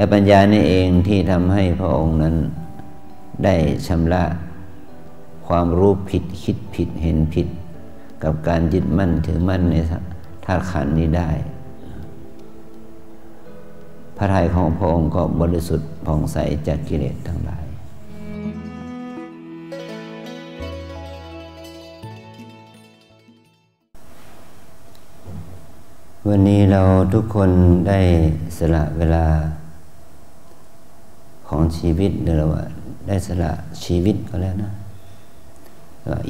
และปัญญานี่เองที่ทำให้พระองค์นั้นได้ชำระความรู้ผิดคิดผิดเห็นผิดกับการยึดมั่นถือมั่นในธาตุขันธ์นี้ได้พระทัยของพระองค์ก็บริสุทธิ์ผ่องใสจากกิเลสทั้งหลายวันนี้เราทุกคนได้สละเวลาของชีวิตหรือว่าได้สละชีวิตก็แล้วนะ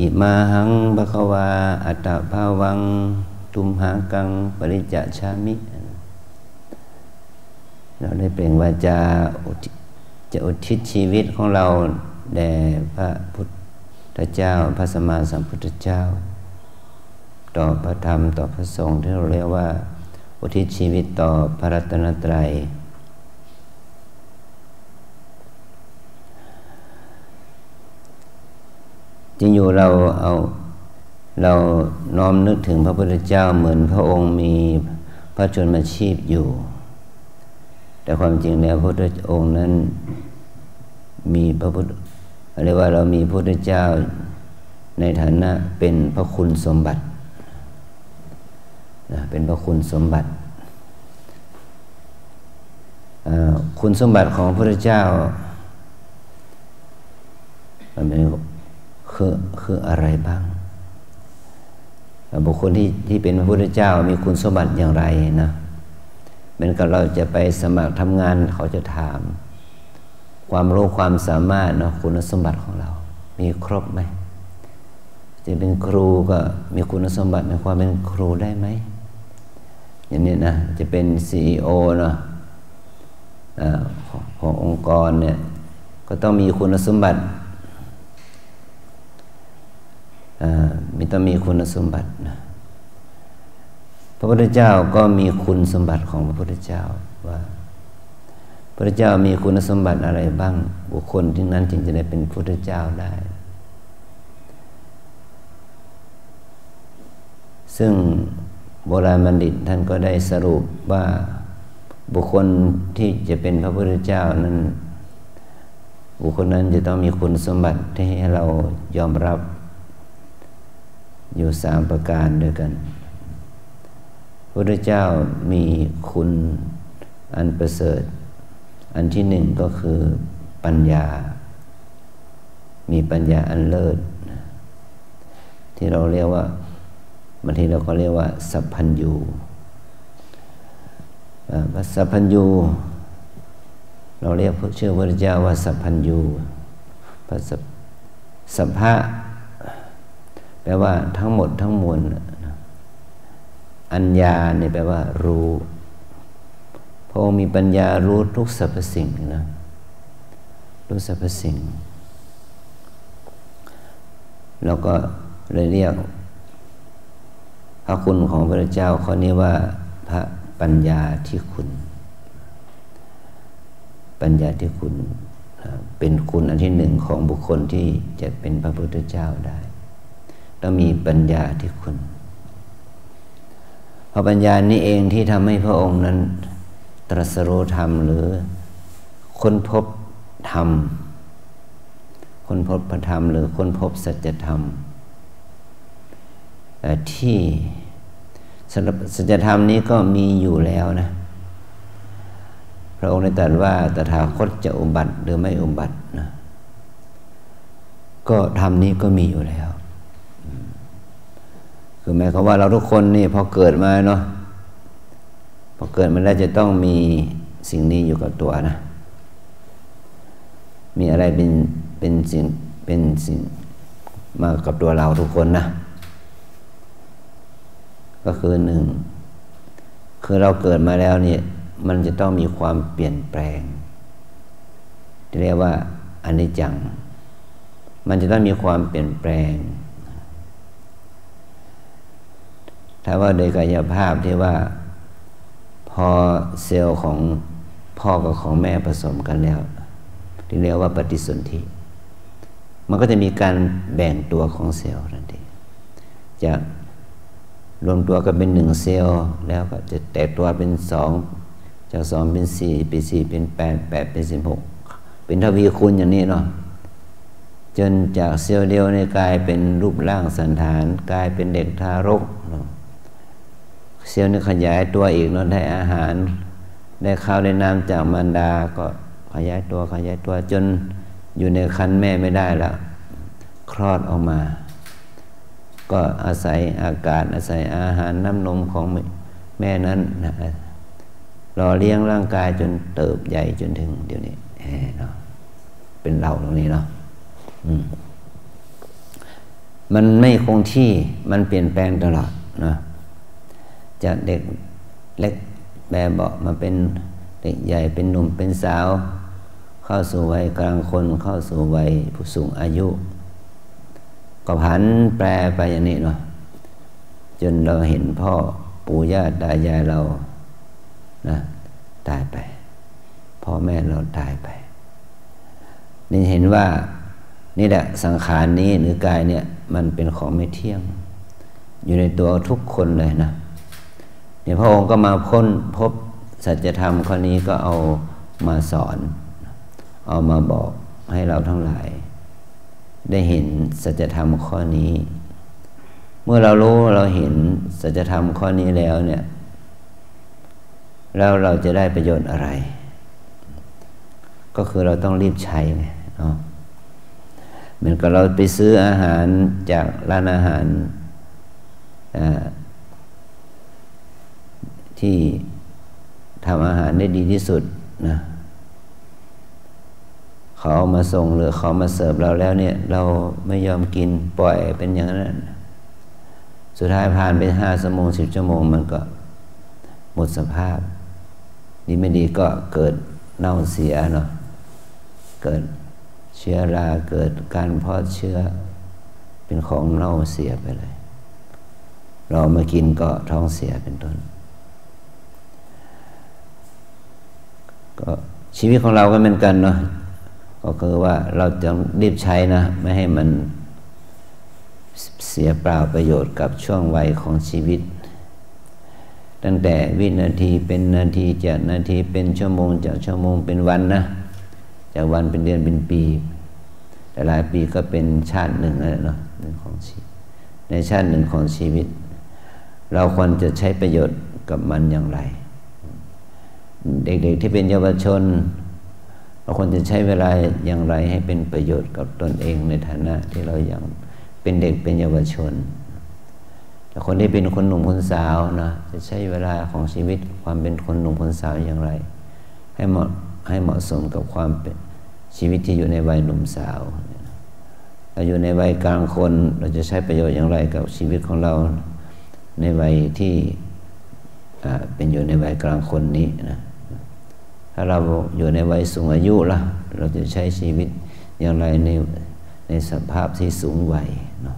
อิมาหังภควาอัตตภาวังตุมหากังปริจจฉามิเราได้เปล่งวาจาจะอุทิศชีวิตของเราแด่พระพุทธเจ้าพระสัมมาสัมพุทธเจ้าต่อพระธรรมต่อพระสงฆ์ที่เราเรียกว่าอุทิศชีวิตต่อพระรัตนตรัยจริงอยู่เราน้อมนึกถึงพระพุทธเจ้าเหมือนพระองค์มีพระชนมชีพอยู่แต่ความจริงแล้วพระพุทธองค์นั้นมีพระพุทธเรียกว่าเรามีพระพุทธเจ้าในฐานะเป็นพระคุณสมบัติเป็นพระคุณสมบัติคุณสมบัติของพระพุทธเจ้ามันเป็นคืออะไรบ้างบุคคลที่เป็นพระพุทธเจ้ามีคุณสมบัติอย่างไรนะเหมือนกับเราจะไปสมัครทำงานเขาจะถามความรู้ความสามารถเนาะคุณสมบัติของเรามีครบไหมจะเป็นครูก็มีคุณสมบัติในความเป็นครูได้ไหมอย่างนี้นะจะเป็น CEO เนาะขององค์กรเนี่ยก็ต้องมีคุณสมบัติต้องมีคุณสมบัตินะพระพุทธเจ้าก็มีคุณสมบัติของพระพุทธเจ้าว่าพระพุทธเจ้ามีคุณสมบัติอะไรบ้างบุคคลที่นั้นจึงจะได้เป็นพระพุทธเจ้าได้ซึ่งโบราณบัณฑิตท่านก็ได้สรุปว่าบุคคลที่จะเป็นพระพุทธเจ้านั้นบุคคลนั้นจะต้องมีคุณสมบัติที่ให้เรายอมรับอยู่3ประการด้วยกันพระพุทธเจ้ามีคุณอันประเสริฐอันที่1ก็คือปัญญามีปัญญาอันเลิศที่เราเรียกว่าบางทีเราก็เรียกว่าสัพพัญญูสัพพัญญูเราเรียกชื่อพระพุทธเจ้าว่าสัพพัญญูสัพพะแปลว่าทั้งหมดทั้งมวลอัญญาเนี่ยแปลว่ารู้พระองค์มีปัญญารู้ทุกสรรพสิ่งนะรู้สรรพสิ่งแล้วก็เลยเรียกพระคุณของพระเจ้าข้อนี้ว่าพระปัญญาที่คุณปัญญาที่คุณเป็นคุณอันที่1ของบุคคลที่จะเป็นพระพุทธเจ้าได้ต้องมีปัญญาที่คุณเพราะปัญญานี้เองที่ทำให้พระองค์นั้นตรัสรู้ธรรมหรือค้นพบธรรมค้นพบพระธรรมหรือค้นพบสัจธรรมที่สัจธรรมนี้ก็มีอยู่แล้วนะพระองค์ได้ตรัสว่าตถาคตจะอุบัติหรือไม่อุบัตินะก็ธรรมนี้ก็มีอยู่แล้วคือหมายความว่าเราทุกคนนี่พอเกิดมาเนาะพอเกิดมาแล้วจะต้องมีสิ่งนี้อยู่กับตัวนะมีอะไรเป็นสิ่งมากับตัวเราทุกคนนะก็คือ1คือเราเกิดมาแล้วเนี่ยมันจะต้องมีความเปลี่ยนแปลงที่เรียกว่าอนิจจังมันจะต้องมีความเปลี่ยนแปลงถ้าว่าโดยกายภาพที่ว่าพอเซลล์ของพ่อกับของแม่ผสมกันแล้วที่เรียกว่าปฏิสนธิมันก็จะมีการแบ่งตัวของเซลล์นั่นเองจากรวมตัวกันเป็น1เซลล์แล้วก็จะแตกตัวเป็น2 จาก2เป็น4เป็น4เป็น8 8เป็น16เป็นทวีคูณอย่างนี้เนาะจนจากเซลล์เดียวในกลายเป็นรูปร่างสันฐานกลายเป็นเด็กทารกเนาะเซลล์นี้ขยายตัวอีกเนาะได้อาหารได้ข้าวได้น้ำจากมารดาก็ขยายตัวจนอยู่ในครรภ์แม่ไม่ได้แล้วคลอดออกมาก็อาศัยอากาศอาศัยอาหารน้ำนมของแม่นั้นหล่อเลี้ยงร่างกายจนเติบใหญ่จนถึงเดี๋ยวนี้เนาะเป็นเราตรงนี้เนาะมันไม่คงที่มันเปลี่ยนแปลงตลอดนะจากเด็กเล็กแบบเบามาเป็นเด็กใหญ่เป็นหนุ่มเป็นสาวเข้าสู่วัยกลางคนเข้าสู่วัยผู้สูงอายุก็ผันแปรไปอย่างนี้เนาะจนเราเห็นพ่อปู่ย่าตายายเรานะตายไปพ่อแม่เราตายไปนี่เห็นว่านี่แหละสังขารนี้หรือกายเนี่ยมันเป็นของไม่เที่ยงอยู่ในตัวทุกคนเลยนะเนี่ยพระองค์ก็มาพบสัจธรรมข้อนี้ก็เอามาสอนเอามาบอกให้เราทั้งหลายได้เห็นสัจธรรมข้อนี้เมื่อเรารู้เราเห็นสัจธรรมข้อนี้แล้วเนี่ยแล้วเราจะได้ประโยชน์อะไรก็คือเราต้องรีบใช้ไงเนาะเหมือนกับเราไปซื้ออาหารจากร้านอาหารที่ทำอาหารได้ดีที่สุดนะเขาเอามาส่งหรือเขามาเสิร์ฟเราแล้วเนี่ยเราไม่ยอมกินปล่อยเป็นอย่างนั้นสุดท้ายผ่านไป5 ชั่วโมง10 ชั่วโมงมันก็หมดสภาพดีไม่ดีก็เกิดเน่าเสียเนาะเกิดเชื้อราเกิดการเพาะเชื้อเป็นของเน่าเสียไปเลยเรามากินก็ท้องเสียเป็นต้นก็ชีวิตของเราก็เหมือนกันเนาะก็คือว่าเราจะรีบใช้นะไม่ให้มันเสียเปล่าประโยชน์กับช่วงวัยของชีวิตตั้งแต่วินาทีเป็นนาทีจากนาทีเป็นชั่วโมงจากชั่วโมงเป็นวันนะจากวันเป็นเดือนเป็นปีแต่หลายปีก็เป็นชาติหนึ่งเนาะของชีวิตในชาติหนึ่งของชีวิตเราควรจะใช้ประโยชน์กับมันอย่างไรเด็กๆที่เป็นเยาวชนเราควรจะใช้เวลาอย่างไรให้เป็นประโยชน์กับตนเองในฐานะที่เรายังเป็นเด็กเป็นเยาวชนแต่คนที่เป็นคนหนุ่มคนสาวนะจะใช้เวลาของชีวิตความเป็นคนหนุ่มคนสาวอย่างไรให้เหมาะสมกับความเป็นชีวิตที่อยู่ในวัยหนุ่มสาวเราอยู่ในวัยกลางคนเราจะใช้ประโยชน์อย่างไรกับชีวิตของเราในวัยที่เป็นอยู่ในวัยกลางคนนี้นะถ้าเราอยู่ในวัยสูงอายุล่ะเราจะใช้ชีวิตอย่างไรในสภาพที่สูงวัยเนาะ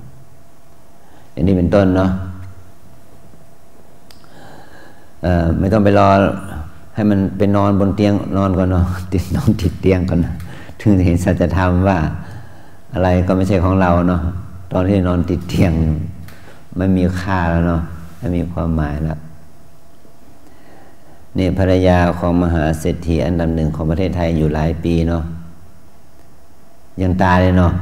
อย่างนี้เป็นต้นเนาะไม่ต้องไปรอให้มันไปนอนบนเตียงนอนก่อนเนาะนอนติดเตียงก่อนนะถึงจะเห็นสัจธรรมว่าอะไรก็ไม่ใช่ของเราเนาะตอนที่นอนติดเตียงไม่มีค่าแล้วเนาะไม่มีความหมายแล้วนี่ภรรยาของมหาเศรษฐีอันดับหนึ่งของประเทศไทยอยู่หลายปีเนาะยังตายเลยเนาะ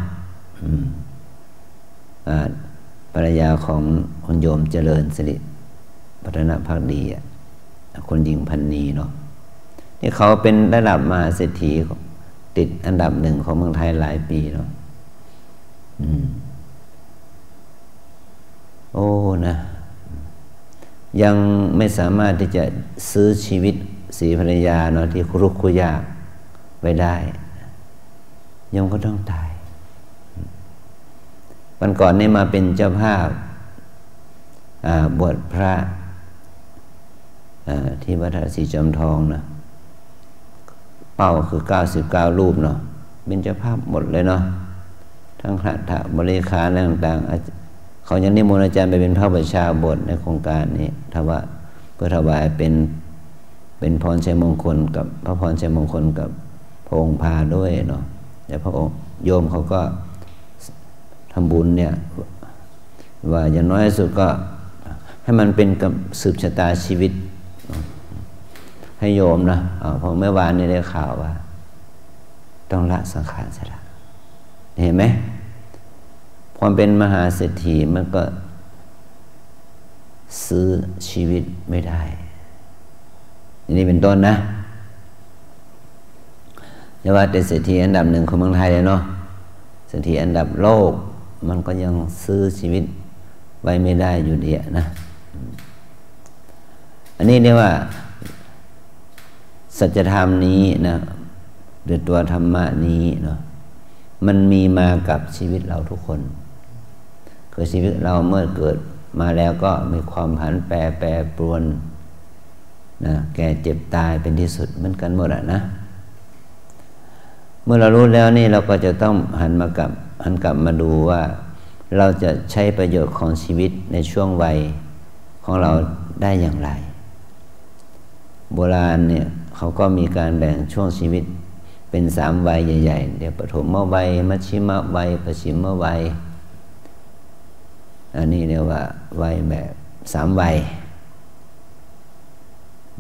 ภรรยาของคุณโยมเจริญสิริพัฒนภักดีคนหญิงพันนีเนาะนี่เขาเป็นระดับมหาเศรษฐีติดอันดับหนึ่งของเมืองไทยหลายปีเนาะโอ้นะยังไม่สามารถที่จะซื้อชีวิตสีภรรยาเนาะที่คุรุคุยากไว้ได้ยังก็ต้องตายวันก่อนนี่มาเป็นเจ้าภาพบวชพระที่วัดศรีจอมทองนะเป้าคือ99 รูปเนาะเป็นเจ้าภาพหมดเลยเนาะทั้งพระบริขารต่างๆเขายังนิมนต์อาจารย์ไปเป็นพระประชาบทในโครงการนี้เพื่อถวายเป็นพรชัยมงคลกับพระพรชัยมงคลกับพระองค์พาด้วยเนาะแต่พระองค์โยมเขาก็ทำบุญเนี่ยว่าอย่างน้อยสุดก็ให้มันเป็นกับสืบชะตาชีวิตให้ ให้โยมนะผมเมื่อวานนี้ได้ข่าวว่าต้องละสังขารเสียละเห็นไหมความเป็นมหาเศรษฐีมันก็ซื้อชีวิตไม่ได้อย่างนี้เป็นต้นนะอย่าว่าแต่เศรษฐีอันดับหนึ่งของเมืองไทยเลยเนาะเศรษฐีอันดับโลกมันก็ยังซื้อชีวิตไว้ไม่ได้อยู่ดีนะอันนี้เรียกว่าสัจธรรมนี้นะหรือตัวธรรมะนี้เนาะมันมีมากับชีวิตเราทุกคนคือชีวิตเราเมื่อเกิดมาแล้วก็มีความผันแปรปรวนนะแก่เจ็บตายเป็นที่สุดเหมือนกันหมดนะเมื่อเรารู้แล้วนี่เราก็จะต้องหันกลับมาดูว่าเราจะใช้ประโยชน์ของชีวิตในช่วงวัยของเราได้อย่างไรโบราณเนี่ยเขาก็มีการแบ่งช่วงชีวิตเป็น3 วัยใหญ่ๆเดี๋ยวปฐมวัยมัชชิมวัยปัจฉิมวัยอันนี้เรียกว่าวัยแบบ3 วัย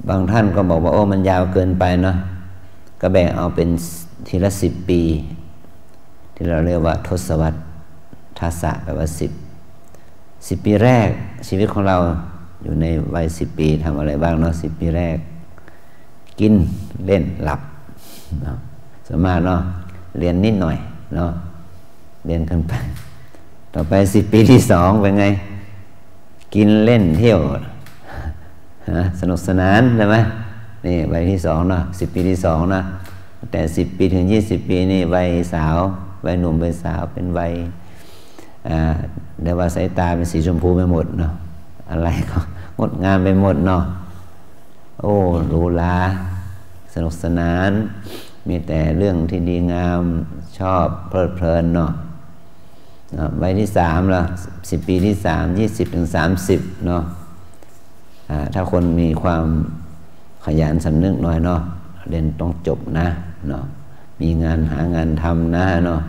บางท่านก็บอกว่าโอ้มันยาวเกินไปเนาะก็แบ่งเอาเป็นทีละ10 ปีที่เราเรียกว่าทศวรรษทัสสะแปลว่า10 ปีแรกชีวิตของเราอยู่ในวัย10 ปีทำอะไรบ้างเนาะ10 ปีแรกกินเล่นหลับเนาะสามารถเนาะเรียนนิดหน่อยเนาะเรียนกันไปต่อไป10 ปีที่2เป็นไงกินเล่นเที่ยวสนุกสนานใช่ไหมนี่วัยที่2เนาะ10 ปีที่2นะแต่10 ปีถึง20 ปีนี่วัยสาววัยหนุ่มวัยสาวเป็นวัยเรียกว่าสายตาเป็นสีชมพูไปหมดเนาะอะไรก็งดงามไปหมดเนาะโอ้หรูหราสนุกสนานมีแต่เรื่องที่ดีงามชอบเพลิดเพลินเนาะวัยที่3ล่ะ10 ปีที่3 20 ถึง 30เนาะถ้าคนมีความขยันสำนึกหน่อยเนาะเรียนต้องจบนะเนาะมีงานหางานทำนะเนาะ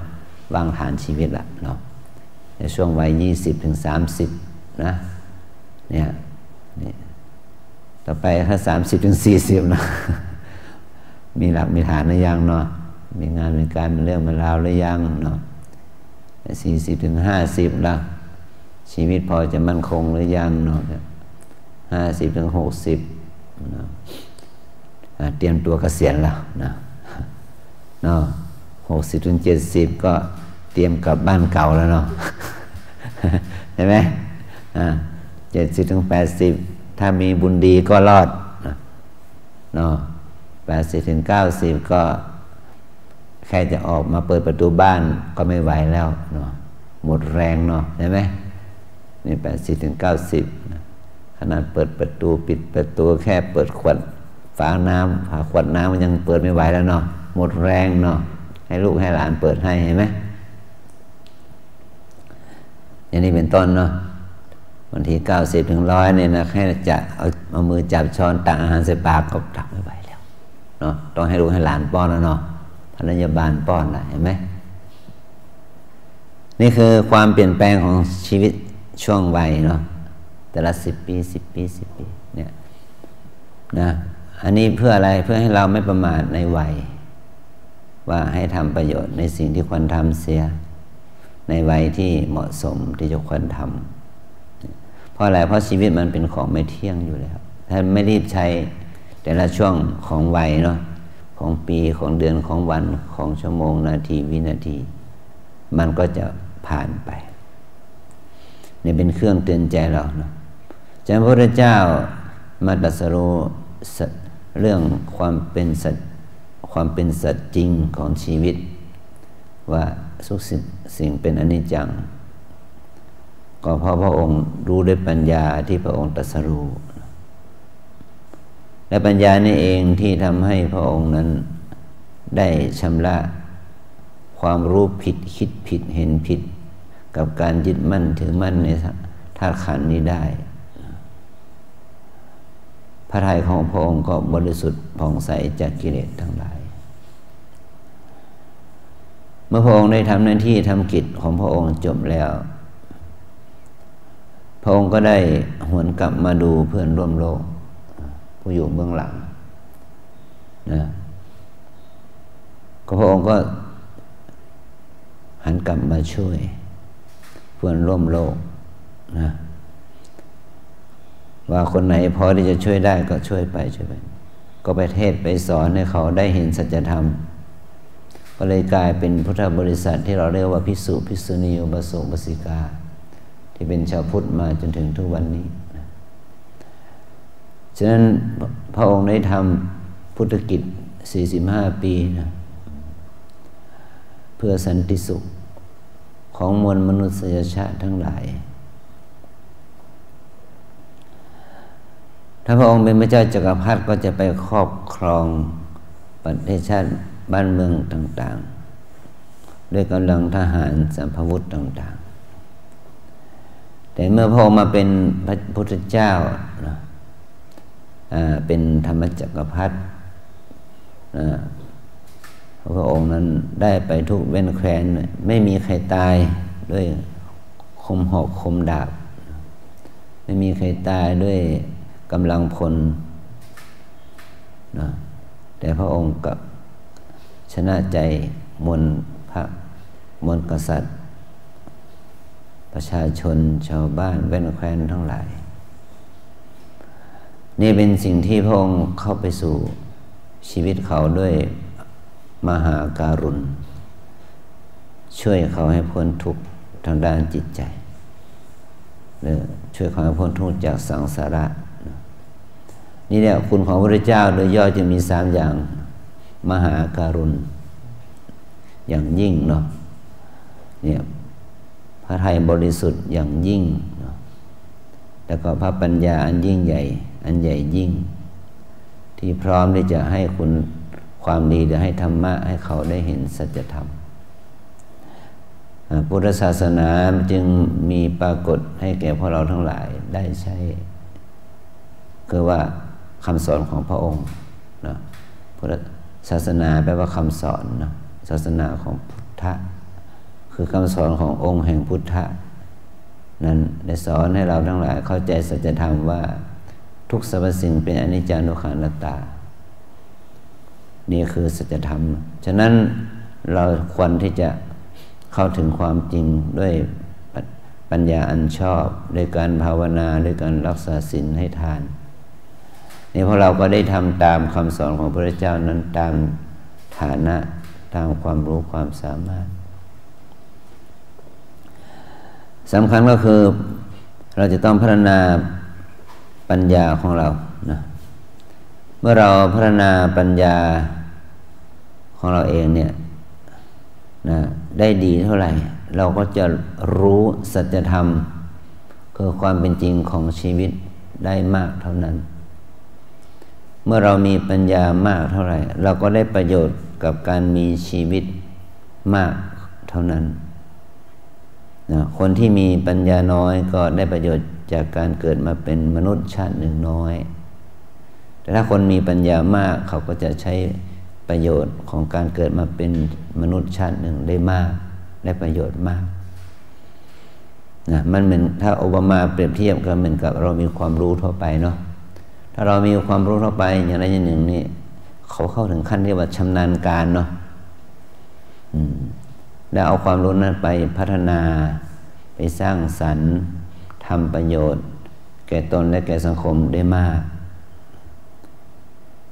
วางฐานชีวิตละเนาะในช่วงวัย20 ถึง 30นะเนี่ยต่อไปถ้า30 ถึง 40นะมีหลักมีฐานหรือยังเนาะมีงานมีการเป็นเรื่องเป็นราวหรือยังเนาะ40 ถึง 50ละชีวิตพอจะมั่นคงหรือยังเนาะ50 ถึง 60เนาะเตรียมตัวเกษียณแล้วนะเนาะ60 ถึง 70ก็เตรียมกลับบ้านเก่าแล้วเนาะใช่ไหม70 ถึง 80ถ้ามีบุญดีก็รอดเนาะ80 ถึง 90ก็แค่จะออกมาเปิดประตูบ้านก็ไม่ไหวแล้วเนาะหมดแรงเนาะใช่ไหมนี่80 ถึง 90ขนาดเปิดประตูปิดประตูแค่เปิดขวดฝาน้ำขวดน้ำมันยังเปิดไม่ไหวแล้วเนาะหมดแรงเนาะให้ลูกให้หลานเปิดให้เห็นไหมอย่างนี้เป็นต้นเนาะบางที90 ถึง 100เนี่ยนะแค่จะเอามือจับช้อนตักอาหารใส่ปากก็ตักไม่ไหวแล้วเนาะต้องให้ลูกให้หลานป้อนแล้วเนาะพยาบาลป้อนละเห็นไหมนี่คือความเปลี่ยนแปลงของชีวิตช่วงวัยเนาะแต่ละ10 ปี 10 ปี 10 ปีเนี่ยนะอันนี้เพื่ออะไรเพื่อให้เราไม่ประมาทในวัยว่าให้ทำประโยชน์ในสิ่งที่ควรทำเสียในวัยที่เหมาะสมที่จะควรทำเพราะอะไรเพราะชีวิตมันเป็นของไม่เที่ยงอยู่แล้วถ้าไม่รีบใช้แต่ละช่วงของวัยเนาะของปีของเดือนของวันของชั่วโมงนาทีวินาทีมันก็จะผ่านไปนี่เป็นเครื่องเตือนใจเราเนาะพระพุทธเจ้ามาตรัสรู้เรื่องความเป็นสัจจริงของชีวิตว่าทุกสิ่งเป็นอนิจจังก็เพราะพระองค์รู้ด้วยปัญญาที่พระองค์ตรัสรู้และปัญญานี่เองที่ทำให้พระองค์นั้นได้ชำระความรู้ผิดคิดผิดเห็นผิดกับการยึดมั่นถือมั่นในธาตุขันธ์นี้ได้พระทัยของพระองค์ก็บริสุทธิ์ผ่องใสจากกิเลสทั้งหลายเมื่อพระองค์ได้ทำหน้าที่ทำกิจของพระองค์จบแล้วพระองค์ก็ได้หวนกลับมาดูเพื่อนร่วมโลกผู้อยู่เบื้องหลัง นะก็พระองค์ก็หันกลับมาช่วยเพื่อนร่วมโลกนะว่าคนไหนพอที่จะช่วยได้ก็ช่วยไปก็ไปเทศไปสอนให้เขาได้เห็นสัจธรรมก็เลยกลายเป็นพุทธบริษัทที่เราเรียกว่าภิกษุภิกษุณีอุบาสกอุบาสิกาที่เป็นชาวพุทธมาจนถึงทุกวันนี้นะฉะนั้นพระองค์ได้ทำพุทธกิจ45 ปีนะเพื่อสันติสุขของมวลมนุษยชาติทั้งหลายถ้าพระองค์เป็นพระเจ้าจักรพรรดิก็จะไปครอบครองประเทศชาติบ้านเมืองต่างๆด้วยกำลังทหารสัมภวุธต่างๆแต่เมื่อพระองค์มาเป็นพระพุทธเจ้านะเป็นธรรมจักรพรรดิพระองค์นั้นได้ไปทุกเว้นแคว้นไม่มีใครตายด้วยคมหอกคมดาบไม่มีใครตายด้วยกำลังพลนะแต่พระองค์กับชนะใจมวลกษัตริย์ประชาชนชาวบ้านแว่นแคว้นทั้งหลายนี่เป็นสิ่งที่พระองค์เข้าไปสู่ชีวิตเขาด้วยมหาการุณช่วยเขาให้พ้นทุกข์ทางด้านจิตใจหรือช่วยเขาให้พ้นทุกข์จากสังสาระนี่แหละคุณของพระพุทธเจ้าโดยย่อจะมี3อย่างมหาการุณอย่างยิ่งเนาะเนี่ยพระทัยบริสุทธิ์อย่างยิ่งเนาะแล้วก็พระปัญญาอันยิ่งใหญ่อันใหญ่ยิ่งที่พร้อมที่จะให้คุณความดีหรือให้ธรรมะให้เขาได้เห็นสัจธรรมพุทธศาสนาจึงมีปรากฏให้แก่พวกเราทั้งหลายได้ใช้คือว่าคำสอนของพระองค์นะพุทธศาสนาแปลว่าคำสอนนะศาสนาของพุทธะคือคำสอนขององค์แห่งพุทธะนั้นได้สอนให้เราทั้งหลายเข้าใจสัจธรรมว่าทุกสรรพสิ่งเป็นอนิจจานุขังอนัตตานี่คือสัจธรรมฉะนั้นเราควรที่จะเข้าถึงความจริงด้วยปัญญาอันชอบด้วยการภาวนาด้วยการรักษาศีลให้ทานนี่พวกเราก็ได้ทำตามคำสอนของพระเจ้านั้นตามฐานะตามความรู้ความสามารถสำคัญก็คือเราจะต้องพัฒนาปัญญาของเรานะเมื่อเราพัฒนาปัญญาของเราเองเนี่ยนะได้ดีเท่าไหร่เราก็จะรู้สัจธรรมคือความเป็นจริงของชีวิตได้มากเท่านั้นเมื่อเรามีปัญญามากเท่าไหร่เราก็ได้ประโยชน์กับการมีชีวิตมากเท่านั้นนะคนที่มีปัญญาน้อยก็ได้ประโยชน์จากการเกิดมาเป็นมนุษย์ชาติหนึ่งน้อยแต่ถ้าคนมีปัญญามากเขาก็จะใช้ประโยชน์ของการเกิดมาเป็นมนุษย์ชาติหนึ่งได้มากได้ประโยชน์มากนะมันเหมือนถ้าโอบามาเปรียบเทียบก็เหมือนกับเรามีความรู้ทั่วไปเนาะถ้าเรามีความรู้ทั่วไปอย่างใดอย่างหนึ่งนี่เขาเข้าถึงขั้นที่ว่าชำนาญการเนาะแล้วเอาความรู้นั้นไปพัฒนาไปสร้างสรรค์ทำประโยชน์แก่ตนและแก่สังคมได้มาก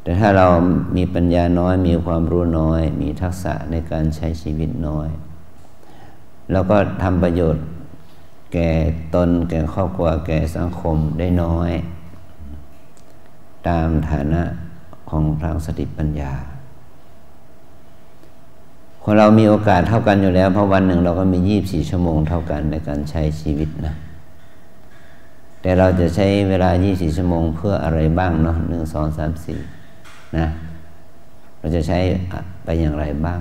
แต่ถ้าเรามีปัญญาน้อยมีความรู้น้อยมีทักษะในการใช้ชีวิตน้อยเราก็ทำประโยชน์แก่ตนแก่ครอบครัวแก่สังคมได้น้อยตามฐานะของทางสติปัญญาคนเรามีโอกาสเท่ากันอยู่แล้วเพราะวันหนึ่งเราก็มี24 ชั่วโมงเท่ากันในการใช้ชีวิตนะแต่เราจะใช้เวลา24 ชั่วโมงเพื่ออะไรบ้างเนาะ1 2 3 4นะเราจะใช้ไปอย่างไรบ้าง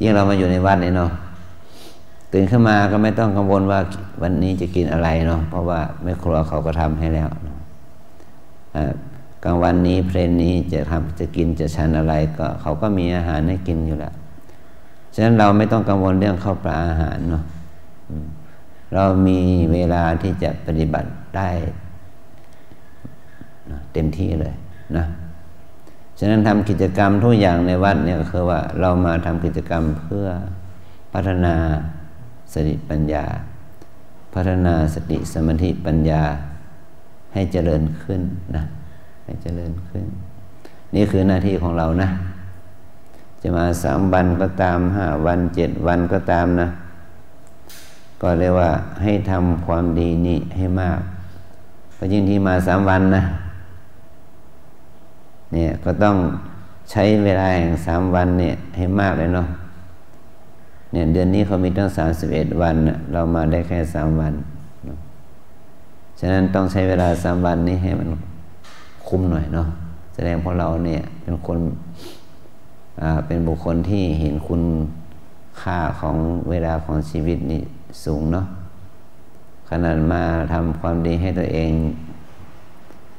ยิ่งเรามาอยู่ในวัดนี่เนาะตื่นขึ้นมาก็ไม่ต้องกังวลว่าวันนี้จะกินอะไรเนาะเพราะว่าแม่ครัวเขาก็ทำให้แล้วกลางวันนี้เพลนนี้จะกินจะฉันอะไรก็เขาก็มีอาหารให้กินอยู่แล้วฉะนั้นเราไม่ต้องกังวลเรื่องข้าวปลาอาหารเนาะเรามีเวลาที่จะปฏิบัติได้เต็มที่เลยนะฉ ฉะนั้นทำกิจกรรมทุกอย่างในวัดเนี่ยก็คือว่าเรามาทำกิจกรรมเพื่อพัฒนาสติปัญญาพัฒนาสติสมาธิปัญญาให้เจริญขึ้นนะให้เจริญขึ้นนี่คือหน้าที่ของเรานะจะมา3 วันก็ตาม5 วัน7 วันก็ตามนะก็เรียกว่าให้ทำความดีนี้ให้มากก็ยิ่งที่มา3 วันนะเนี่ยก็ต้องใช้เวลาแห่ง3 วันเนี่ยให้มากเลยเนาะเนี่ยเดือนนี้เขามีตั้ง31 วันนะเรามาได้แค่3 วันฉะนั้นต้องใช้เวลา3 วันนี้ให้มันคุ้มหน่อยเนาะแสดงพวกเราเนี่ยเป็นคนเป็นบุคคลที่เห็นคุณค่าของเวลาของชีวิตนี่สูงเนาะขนาดมาทำความดีให้ตัวเอง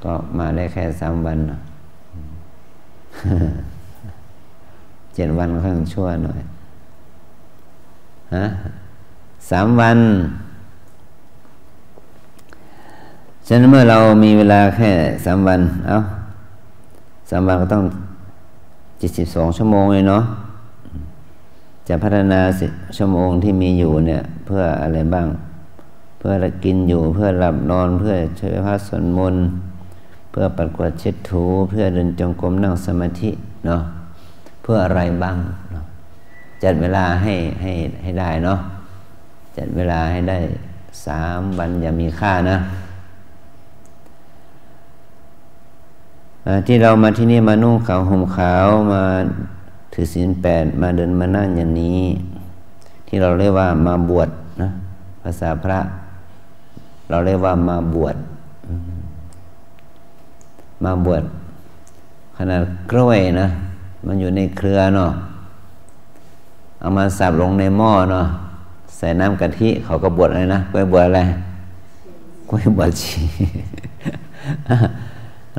ก็มาได้แค่3 วันนะ7 วันค่อนข้างชั่วหน่อย3 วันฉะนั้นเมื่อเรามีเวลาแค่3 วัน3 วันก็ต้อง72 ชั่วโมงเลยเนาะจะพัฒนาชั่วโมงที่มีอยู่เนี่ยเพื่ออะไรบ้างเพื่อกินอยู่เพื่อหลับนอนเพื่อใช้พระสวดมนต์เพื่อปัดกวาดเช็ดถูเพื่อเดินจงกรมนั่งสมาธิเนาะเพื่ออะไรบ้างเนาะจัดเวลาให้ได้เนาะจัดเวลาให้ได้3 วันอย่ามีค่านะที่เรามาที่นี่มานุ่งขาวห่มขาวมาถือศีล8มาเดินมานั่งอย่างนี้ที่เราเรียกว่ามาบวชนะภาษาพระเราเรียกว่ามาบวชขนาดกล้วยนะมันอยู่ในเครือเนาะเอามาสับลงในหม้อเนาะใส่น้ำกะทิเขาก็บวชเลยนะกล้วยบวชอะไรกล้วยบวชชี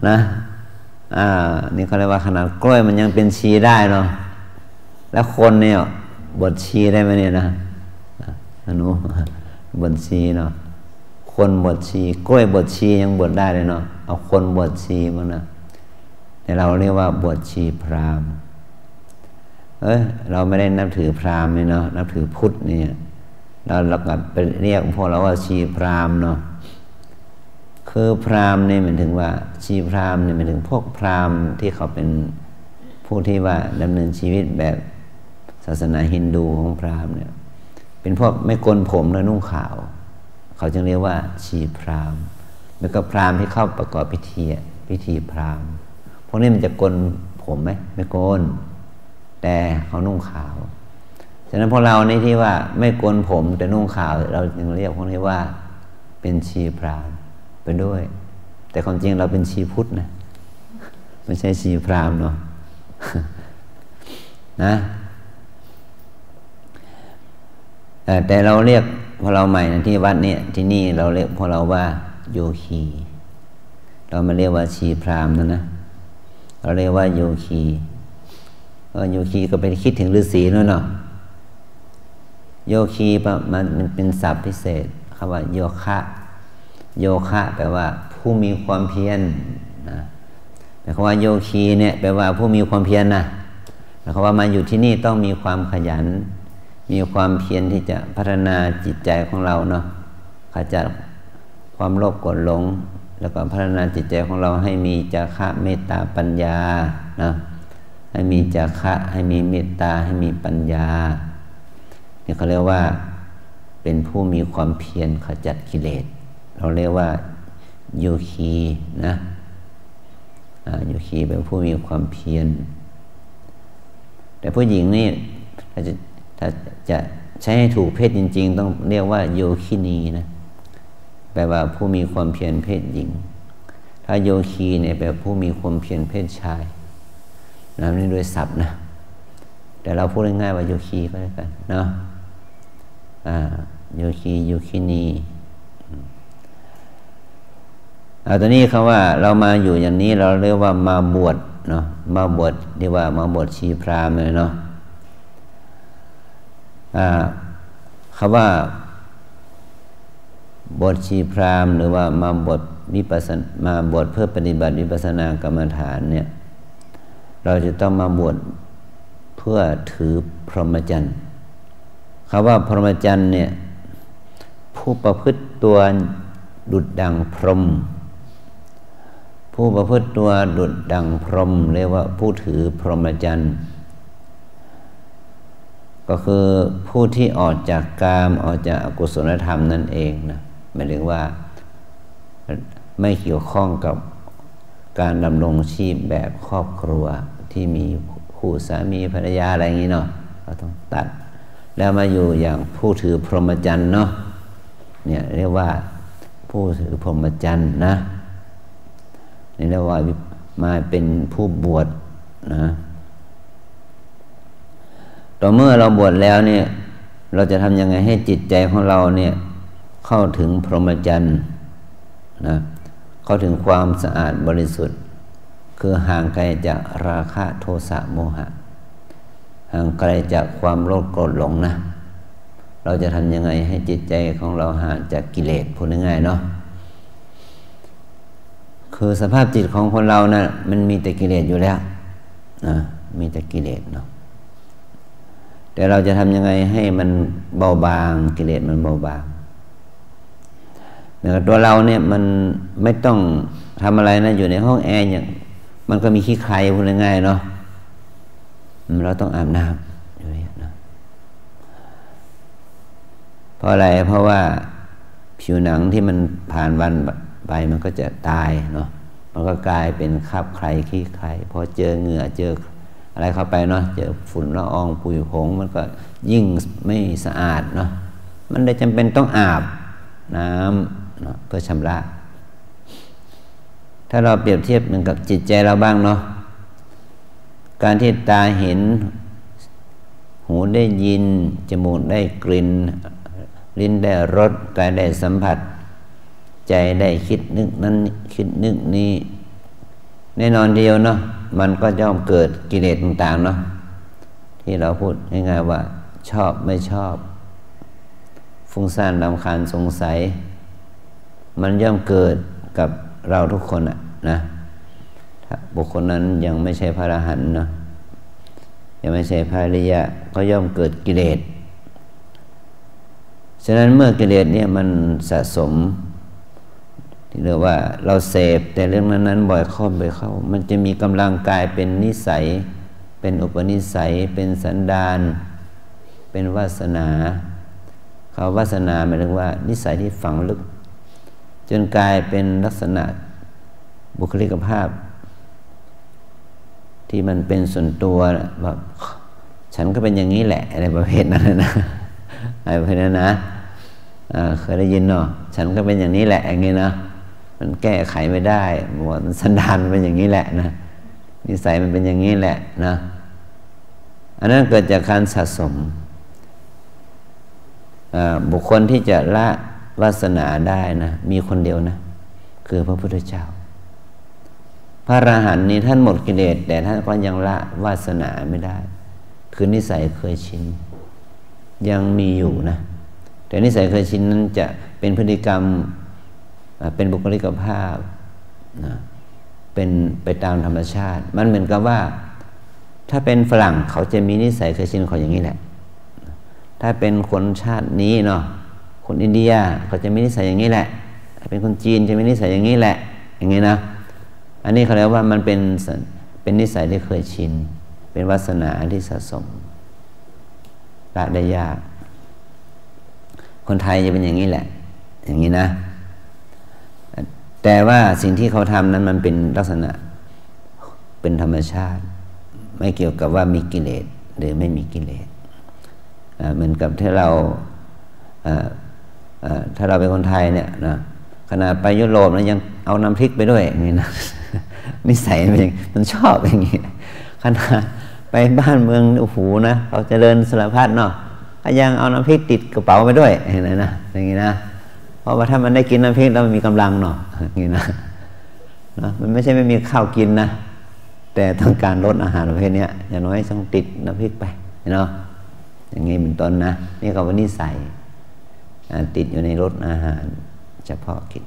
นะนี่เขาเรียกว่าขนาดกล้วยมันยังเป็นชีได้เนาะแล้วคนเนี่ยบวชชีได้ไหมเนี่ยนะหนูบวชชีเนาะคนบวชชีกล้วยบวชชียังบวชได้เลยเนาะเอาคนบวชชีมั้งนะแต่เราเรียกว่าบวชชีพราหมณ์เราไม่ได้นับถือพราหมณ์นี่เนาะนับถือพุทธเนี่ยเรากลับไปเรียกพวกเราว่าชีพราหมณ์เนาะคือพราหมณ์นี่หมายถึงว่าชีพราหมณ์นี่หมายถึงพวกพราหมณ์ที่เขาเป็นผู้ที่ว่าดำเนินชีวิตแบบศาสนาฮินดูของพราหมณ์เนี่ยเป็นพวกไม่โกนผมและนุ่งขาวเขาจึงเรียกว่าชีพราหมณ์แล้วก็พราหมณ์ที่เข้าประกอบพิธีพราหมณ์พวกนี้มันจะโกนผมไหมไม่โกนแต่เขานุ่งขาวฉะนั้นพวกเราในที่ว่าไม่โกนผมแต่นุ่งขาวเราจึงเรียกพวกนี้ว่าเป็นชีพราหมณ์ไปด้วยแต่ความจริงเราเป็นชีพุทธนะไม่ใช่ชีพราหมณ์เนาะนะแต่เราเรียกพอเราใหม่นะที่วัดเนี่ยที่นี่เราเรียกพอเราว่าโยคีเรามาเรียกว่าชีพราหมณ์นะเราเรียกว่าโยคีโยคีก็ไปคิดถึงฤาษีนู่นเนาะโยคีมันเป็นศัพท์พิเศษคำว่าโยคะแปลว่าผู้มีความเพียรนะแต่คำว่าโยคีเนี่ยแปลว่าผู้มีความเพียรนะแต่คำว่ามาอยู่ที่นี่ต้องมีความขยันมีความเพียรที่จะพัฒนาจิตใจของเราเนาะขจัดความโลภโกรธหลงแล้วก็พัฒนาจิตใจของเราให้มีจาคะเมตตาปัญญานะให้มีจาคะให้มีเมตตาให้มีปัญญานี่เขาเรียกว่าเป็นผู้มีความเพียรขจัดกิเลสเราเรียกว่าโยคีนะโยคีเป็นผู้มีความเพียรแต่ผู้หญิงนี่ถ้าจะใช้ให้ถูกเพศจริงๆต้องเรียกว่าโยคินีนะแปลว่าผู้มีความเพียรเพศหญิงถ้าโยคีเนี่ยแปลว่าผู้มีความเพียรเพศชายนะนี่โดยศัพท์นะแต่เราพูดง่ายๆว่าโยคีก็แล้วกันเนาะโยคีโยคินีตอนนี้คำว่าเรามาอยู่อย่างนี้เราเรียกว่ามาบวชเนาะมาบวชเรียกว่ามาบวชชีพราหมณ์เลยเนาะคำว่าบวชชีพราหมณ์หรือว่ามาบวชวิปัสสนามาบวชเพื่อปฏิบัติวิปัสสนากรรมฐานเนี่ย เราจะต้องมาบวชเพื่อถือพรหมจรรย์คำว่าพรหมจรรย์เนี่ยผู้ประพฤติตัวดุจดังพรหมผู้ประพฤติตัวดุจดังพรหมเรียกว่าผู้ถือพรหมจรรย์ก็คือผู้ที่ออกจากกามออกจากอกุศลธรรมนั่นเองนะหมายถึงว่าไม่เกี่ยวข้องกับการดำรงชีพแบบครอบครัวที่มีคู่สามีภรรยาอะไรอย่างนี้เนาะเราต้องตัดแล้วมาอยู่อย่างผู้ถือพรหมจรรย์เนาะเนี่ยเรียกว่าผู้ถือพรหมจรรย์นะนี่เรียกว่ามาเป็นผู้บวชนะต่อเมื่อเราบวชแล้วเนี่ยเราจะทำยังไงให้จิตใจของเราเนี่ยเข้าถึงพรหมจรรย์นะเข้าถึงความสะอาดบริสุทธิ์คือห่างไกลจากราคะโทสะโมหะห่างไกลจากความโลภโกรธหลงนะเราจะทำยังไงให้จิตใจของเราห่างจากกิเลสพูดง่ายๆเนาะคือสภาพจิตของคนเรานะมันมีแต่กิเลสอยู่แล้วนะมีแต่กิเลสเนาะแต่เราจะทำยังไงให้มันเบาบางกิเลสมันเบาบางเนี่ยตัวเราเนี่ยมันไม่ต้องทำอะไรนะอยู่ในห้องแอร์อย่างมันก็มีขี้ใครพูดง่ายๆเนาะเราต้องอาบน้ำอยู่นี่นะเพราะอะไรเพราะว่าผิวหนังที่มันผ่านวันไปมันก็จะตายเนาะมันก็กลายเป็นคราบใครขี้ใครพอเจอเหงื่อเจออะไรเข้าไปเนาะเจอฝุ่นละอองปุยผงมันก็ยิ่งไม่สะอาดเนาะมันได้จำเป็นต้องอาบน้ำเนาะเพื่อชำระถ้าเราเปรียบเทียบเหมือนกับจิตใจเราบ้างเนาะการที่ตาเห็นหูได้ยินจมูกได้กลิ่นลิ้นได้รสกายได้สัมผัสใจได้คิดนึกนั้นคิดนึกนี้แน่นอนเดียวเนาะมันก็ย่อมเกิดกิเลสต่างๆเนาะที่เราพูดง่ายๆว่าชอบไม่ชอบฟุ้งซ่านรำคาญสงสัยมันย่อมเกิดกับเราทุกคนนะถ้าบุคคลนั้นยังไม่ใช่พระอรหันต์นะยังไม่ใช่พระอริยะก็ย่อมเกิดกิเลสฉะนั้นเมื่อกิเลสเนี่ยมันสะสมที่เรียกว่าเราเสพแต่เรื่องนั้นๆบ่อยเข้ามันจะมีกำลังกายเป็นนิสัยเป็นอุปนิสัยเป็นสันดานเป็นวาสนาคำวาสนาหมายถึงว่านิสัยที่ฝังลึกจนกลายเป็นลักษณะบุคลิกภาพที่มันเป็นส่วนตัวแบบฉันก็เป็นอย่างนี้แหละอะไรประเภทนั้นนะอะไรประเภทนั้นนะเคยได้ยินเนาะฉันก็เป็นอย่างนี้แหละอย่างนี้นะมันแก้ไขไม่ได้มันสันดานมันเป็นอย่างนี้แหละนะนิสัยมันเป็นอย่างนี้แหละนะอันนั้นเกิดจากการสะสมบุคคลที่จะละวาสนาได้นะมีคนเดียวนะคือพระพุทธเจ้าพระอรหันต์นี้ท่านหมดกิเลสแต่ท่านก็ยังละวาสนาไม่ได้คือนิสัยเคยชินยังมีอยู่นะแต่นิสัยเคยชินนั้นจะเป็นพฤติกรรมเป็นบุคลิกภาพนะเป็นไปตามธรรมชาติมันเหมือนกับว่าถ้าเป็นฝรั่งเขาจะมีนิสัยเคยชินของอย่างนี้แหละถ้าเป็นคนชาตินี้เนาะคนอินเดียเขาจะมีนิสัยอย่างนี้แหละถ้าเป็นคนจีนจะมีนิสัยอย่างนี้แหละอย่างนี้นะอันนี้เขาเรียกว่ามันเป็นนิสัยที่เคยชินเป็นวาสนาที่สะสมละได้ยากคนไทยจะเป็นอย่างนี้แหละอย่างนี้นะแต่ว่าสิ่งที่เขาทำนั้นมันเป็นลักษณะเป็นธรรมชาติไม่เกี่ยวกับว่ามีกิเลสหรือไม่มีกิเลสเหมือนกับที่เราถ้าเราเป็นคนไทยเนี่ยนะขนาดไปยุโรปแล้วยังเอาน้ำพริกไปด้วยอย่างนี้นะนิสัยมันชอบอย่างนี้ขนาดไปบ้านเมืองโอ้โหนะเขาเจริญสารพัดเนาะก็ยังเอาน้ำพริกติดกระเป๋าไปด้วยเห็นไหมนะอย่างนี้นะเพราะว่าถ้ามันได้กินน้ำพริกแล้วมันมีกำลังเนาะอย่างนี้นะมันไม่ใช่ไม่มีข้าวกินนะแต่ต้องการลดอาหารประเภทนี้อย่างน้อยต้องติดน้ำพริกไปเนาะอย่างนี้เป็นต้นนะนี่ก็เป็นนิสัยติดอยู่ในรสอาหารเฉพาะกิจ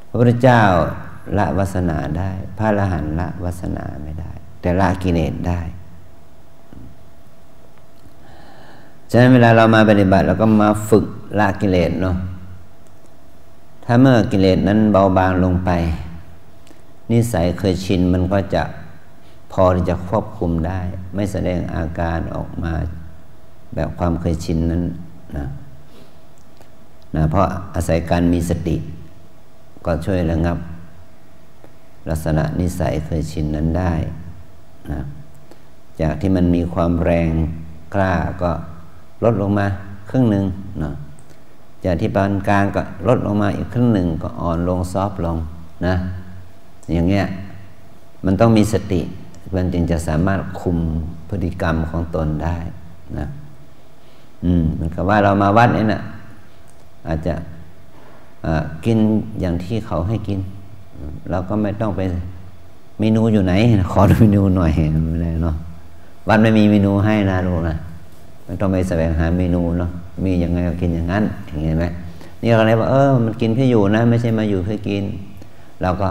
พระพุทธเจ้าละวาสนาได้พระอรหันต์ละวาสนาไม่ได้ แต่ละกิเลสได้ฉะนั้นเวลาเรามาปฏิบัติเราก็มาฝึกละกิเลสเนาะถ้าเมื่อกิเลสนั้นเบาบางลงไปนิสัยเคยชินมันก็จะพอที่จะควบคุมได้ไม่แสดงอาการออกมาแบบความเคยชินนั้นนะเพราะอาศัยการมีสติก็ช่วยระงับลักษณะนิสัยเคยชินนั้นได้นะจากที่มันมีความแรงกล้าก็ลดลงมาครึ่งหนึ่งนะจากที่ปานกลางก็ลดลงมาอีกครึ่งหนึ่งก็อ่อนลงซอฟลงนะอย่างเงี้ยมันต้องมีสติมันจึงจะสามารถคุมพฤติกรรมของตนได้นะเหมือนกับว่าเรามาวัดนี่นะอาจจะกินอย่างที่เขาให้กินเราก็ไม่ต้องไปเมนูอยู่ไหนขอดูเมนูหน่อยไม่ได้เนาะวัดไม่มีเมนูให้นะลูกนะไม่ต้องไปแสวงหาเมนูเนาะมีอย่างไงก็กินอย่างนั้นเห็นไหมนี่เราเลยว่ามันกินเพื่ออยู่นะไม่ใช่มาอยู่เพื่อกินเราก็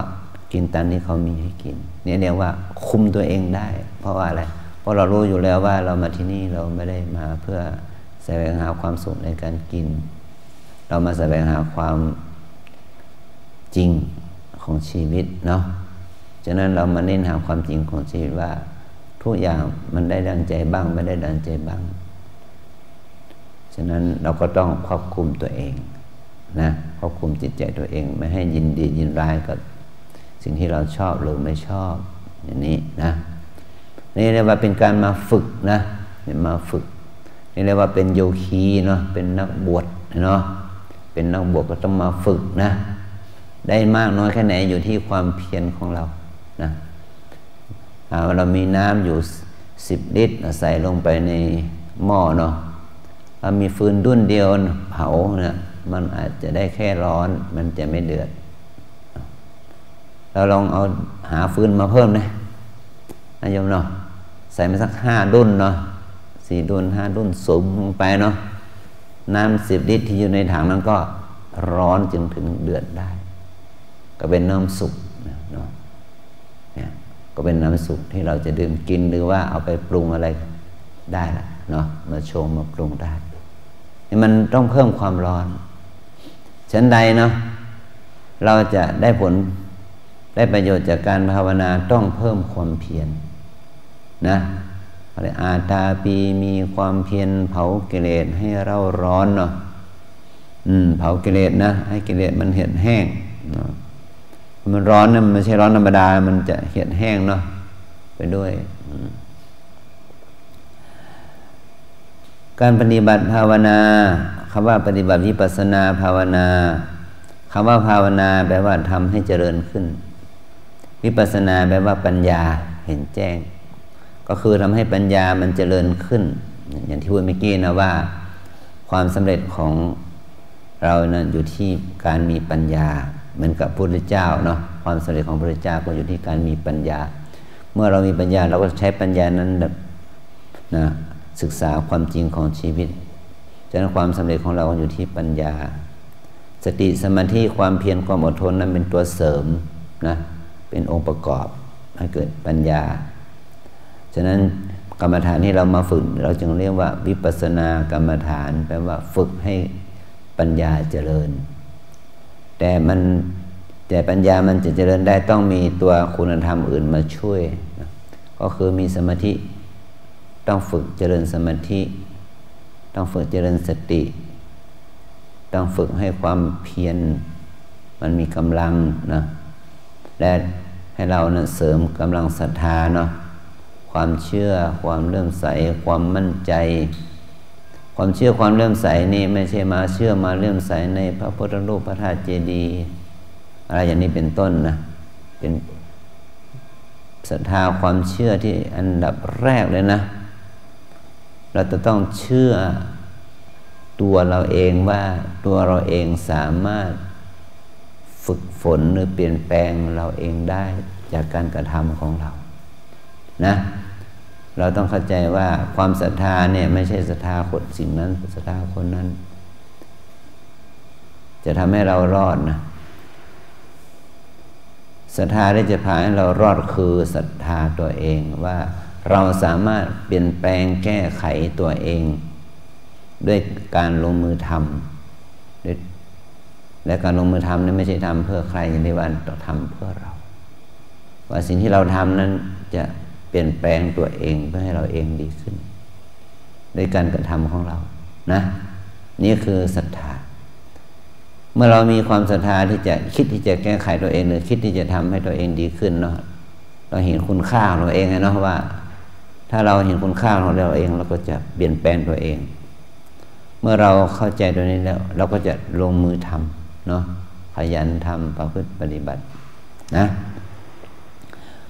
กินตามที่เขามีให้กินนี่เรียกว่าคุมตัวเองได้เพราะว่าอะไรเพราะเรารู้อยู่แล้วว่าเรามาที่นี่เราไม่ได้มาเพื่อแสวงหาความสุขในการกินเรามาแสวงหาความจริงของชีวิตเนาะฉะนั้นเรามาเน้นหาความจริงของชีวิตว่าทุกอย่างมันได้ดังใจบ้างไม่ได้ดังใจบ้างฉะนั้นเราก็ต้องควบคุมตัวเองนะควบคุมจิตใจตัวเองไม่ให้ยินดียินร้ายกับสิ่งที่เราชอบหรือไม่ชอบอย่างนี้นะนี่เรียกว่าเป็นการมาฝึกนะมาฝึกนี่เรียกว่าเป็นโยคีเนาะเป็นนักบวชเนาะเป็นนักบวชก็ต้องมาฝึกนะได้มากน้อยแค่ไหนอยู่ที่ความเพียรของเรานะเรามีน้ำอยู่10 ลิตรใส่ลงไปในหม้อเนาะถ้ามีฟืนดุ้นเดียวเผานะมันอาจจะได้แค่ร้อนมันจะไม่เดือดเราลองเอาหาฟืนมาเพิ่มนะโยมเนาะใส่มาสัก5 ดุ้นเนาะ4 ดุ้น5 ดุ้นสูงลงไปเนาะน้ำ10 ลิตรที่อยู่ในถังนั้นก็ร้อนจึงถึงเดือดได้ก็เป็นน้ำสุกเนาะเนี่ยก็เป็นน้ำสุกที่เราจะดื่มกินหรือว่าเอาไปปรุงอะไรได้ละเนาะมาชงมาปรุงได้นี่มันต้องเพิ่มความร้อนฉันใดเนาะเราจะได้ผลได้ประโยชน์จากการภาวนาต้องเพิ่มความเพียรนะอาตาปีมีความเพียรเผากิเลสให้เราร้อนเนาะเผากิเลสนะให้กิเลสมันเหือดแห้งเนาะมันร้อนนะมันไม่ใช่ร้อนธรรมดามันจะเหือดแห้งเนาะไปด้วยการปฏิบัติภาวนาคำว่าปฏิบัติวิปัสสนาภาวนาคำว่าภาวนาแปลว่าทำให้เจริญขึ้นวิปัสสนาแปลว่าปัญญาเห็นแจ้งก็คือทำให้ปัญญามันเจริญขึ้นอย่างที่พูดเมื่อกี้นะว่าความสำเร็จของเรานั้นอยู่ที่การมีปัญญาเหมือนกับพระพุทธเจ้าเนาะความสำเร็จของพระพุทธเจ้าก็อยู่ที่การมีปัญญาเมื่อเรามีปัญญาเราก็ใช้ปัญญานั้นนะศึกษาความจริงของชีวิตฉะนั้นความสำเร็จของเราอยู่ที่ปัญญาสติสมาธิความเพียรความอดทนนั้นเป็นตัวเสริมนะเป็นองค์ประกอบให้เกิดปัญญาฉะนั้นกรรมฐานที่เรามาฝึกเราจึงเรียกว่าวิปัสสนากรรมฐานแปลว่าฝึกให้ปัญญาเจริญแต่ปัญญามันจะเจริญได้ต้องมีตัวคุณธรรมอื่นมาช่วยนะก็คือมีสมาธิต้องฝึกเจริญสมาธิต้องฝึกเจริญสติต้องฝึกให้ความเพียรมันมีกำลังนะและให้เรานะเสริมกำลังศรัทธาเนาะความเชื่อความเลื่อมใสความมั่นใจความเชื่อความเลื่อมใสนี่ไม่ใช่มาเชื่อมาเลื่อมใสในพระพุทธรูปพระธาตุเจดีย์อะไรอย่างนี้เป็นต้นนะเป็นศรัทธาความเชื่อที่อันดับแรกเลยนะเราจะต้องเชื่อตัวเราเองว่าตัวเราเองสามารถฝึกฝนหรือเปลี่ยนแปลงเราเองได้จากการกระทำของเรานะเราต้องเข้าใจว่าความศรัทธาเนี่ยไม่ใช่ศรัทธาคนสิ่งนั้นศรัทธาคนนั้นจะทำให้เรารอดนะ ศรัทธาที่จะพาให้เรารอดคือศรัทธาตัวเองว่าเราสามารถเปลี่ยนแปลงแก้ไขตัวเองด้วยการลงมือทำและการลงมือทำนั้นไม่ใช่ทำเพื่อใครในวันต้องทำเพื่อเราว่าสิ่งที่เราทำนั้นจะเปลี่ยนแปลงตัวเองเพื่อให้เราเองดีขึ้นด้วยการกระทำของเรานะนี่คือศรัทธาเมื่อเรามีความศรัทธาที่จะคิดที่จะแก้ไขตัวเองหรือคิดที่จะทำให้ตัวเองดีขึ้นเนาะเราเห็นคุณค่าของเราเองเนาะว่าถ้าเราเห็นคุณค่าของเราเองเราก็จะเปลี่ยนแปลงตัวเองเมื่อเราเข้าใจตัวนี้แล้วเราก็จะลงมือทำเนาะขยันทำประพฤติปฏิบัตินะ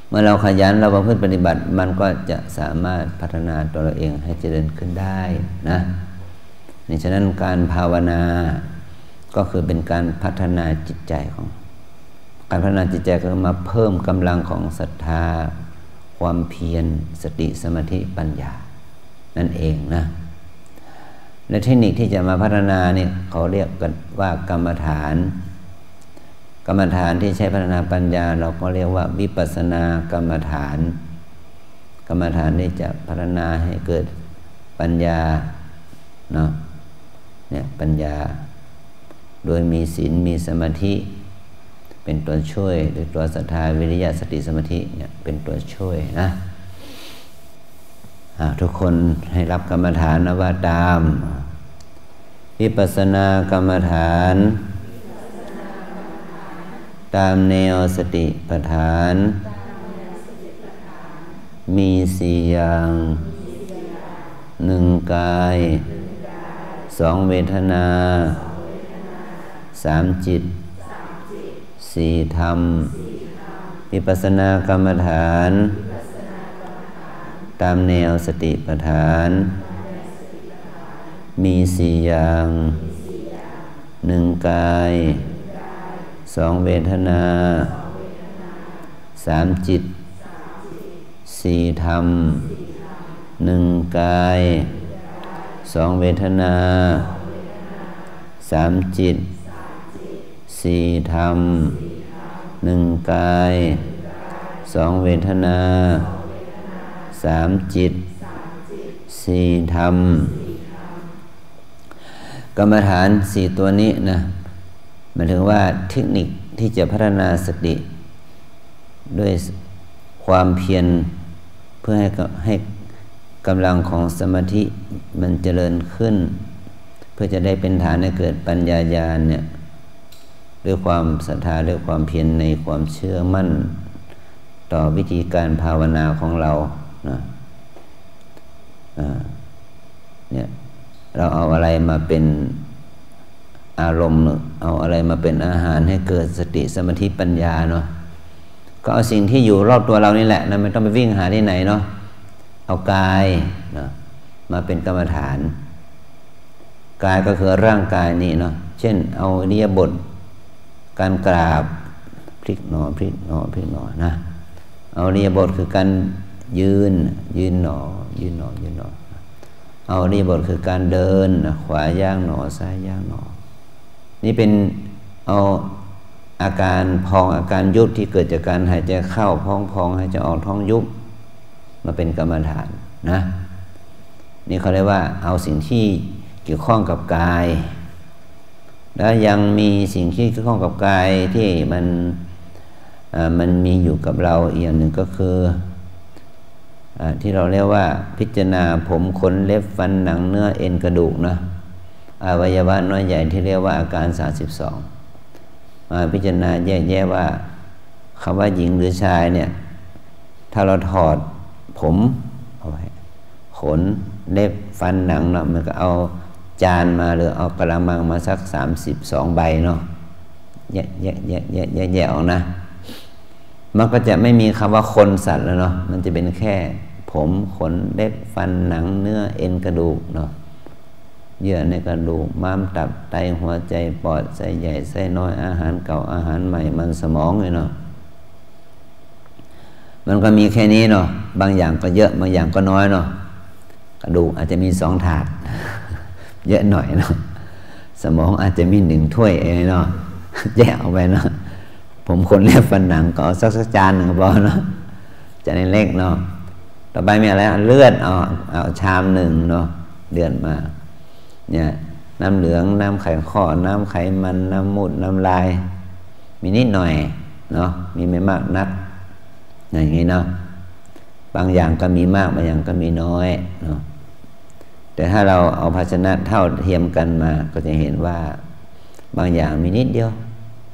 เมื่อเราขยันเราประพฤติปฏิบัติมันก็จะสามารถพัฒนาตัวเราเองให้เจริญขึ้นได้นะนี่ฉะนั้นการภาวนาก็คือเป็นการพัฒนาจิตใจของการพัฒนาจิตใจก็มาเพิ่มกำลังของศรัทธาความเพียรสติสมาธิปัญญานั่นเองนะและเทคนิคที่จะมาพัฒนาเนี่ยเขาเรียกกันว่ากรรมฐานที่ใช้พัฒนาปัญญาเราก็เรียกว่าวิปัสสนากรรมฐานที่จะพัฒนาให้เกิดปัญญาเนาะเนี่ยปัญญาโดยมีศีลมีสมาธิเป็นตัวช่วยหรือตัวศรัทธาวิริยะสติสมาธิเนี่ยเป็นตัวช่วยนะทุกคนให้รับกรรมฐานนะว่าตามวิปัสสนากรรมฐานตามแนวสติปัฏฐานมีสี่อย่างหนึ่งกายสองเวทนาสามจิตสี่ธรรมวิปัสสนากรรมฐานตามแนวสติปัฏฐานมีสี่อย่างหนึ่งกายสองเวทนาสามจิตสี่ธรรมหนึ่งกายสองเวทนาสามจิตสี่ธรรมหนึ่งกายสองเวทนาสามจิตสี่ธรรมกรรมฐานสี่ตัวนี้นะหมายถึงว่าเทคนิคที่จะพัฒนาสติด้วยความเพียรเพื่อให้กำลังของสมาธิมันเจริญขึ้นเพื่อจะได้เป็นฐานให้เกิดปัญญาญาณเนี่ยด้วยความศรัทธาด้วยความเพียรในความเชื่อมั่นต่อวิธีการภาวนาของเรานะเนี่ยเราเอาอะไรมาเป็นอารมณ์เอาอะไรมาเป็นอาหารให้เกิดสติสมาธิปัญญาเนาะก็เอาสิ่งที่อยู่รอบตัวเรานี่แหละนะไม่ต้องไปวิ่งหาที่ไหนเนาะเอากายนะมาเป็นกรรมฐานกายก็คือร่างกายนี่เนาะเช่นเอาอิริยาบถการกราบพลิกหนอพลิกหนอพลิกหนอนะเอาอิริยาบถคือการยืนหนอยืนหนอเอาอิริยาบถคือการเดินขวาย่างหนอซ้ายย่างหนอนี่เป็นเอาอาการพองอาการยุบที่เกิดจากการหายใจเข้าพองหายใจออกท้องยุบมาเป็นกรรมฐานนะนี่เขาเรียกว่าเอาสิ่งที่เกี่ยวข้องกับกายแล้วยังมีสิ่งที่เกี่ยวข้องกับกายที่มันมีอยู่กับเราอีกอย่างหนึ่งก็คือที่เราเรียกว่าพิจารณาผมขนเล็บฟันหนังเนื้อเอ็นกระดูกนะอวัยวะน้อยใหญ่ที่เรียกว่าอาการ32มาพิจารณาแยกแยะว่าคำว่าหญิงหรือชายเนี่ยถ้าเราถอดผมเอาไว้ขนเล็บฟันหนังเนาะมันก็เอาจานมาหรือเอากระมังมาสัก32ใบเนาะแยะออกนะมันก็จะไม่มีคำว่าคนสัตว์แล้วเนาะมันจะเป็นแค่ผมขนเล็บฟันหนังเนื้อเอ็นกระดูกเนาะเยื่อในกระดูกม้ามตับไตหัวใจปอดไส้ใหญ่ไส้น้อยอาหารเก่าอาหารใหม่มันสมองเลยเนาะมันก็มีแค่นี้เนาะบางอย่างก็เยอะบางอย่างก็น้อยเนาะกระดูกอาจจะมี2 ถาดเยอะหน่อยเนาะสมองอาจจะมี1 ถ้วยเนาะแยกออกไปเนาะ ผมคนเรียบฟันหนังก็เอาสักจานหนึ่งพอเนาะจานเล็กเนาะต่อไปมีอะไรเลือดเอาชามหนึ่งเนาะเดือดมาเนี่ยน้ำเหลืองน้ำไข่ข้อน้ำไขมันน้ำมูดน้ำลายมีนิดหน่อยเนาะมีไม่มากนักอย่างนี้เนาะบางอย่างก็มีมากบางอย่างก็มีน้อยเนาะแต่ถ้าเราเอาภาชนะเท่าเทียมกันมาก็จะเห็นว่าบางอย่างมีนิดเดียว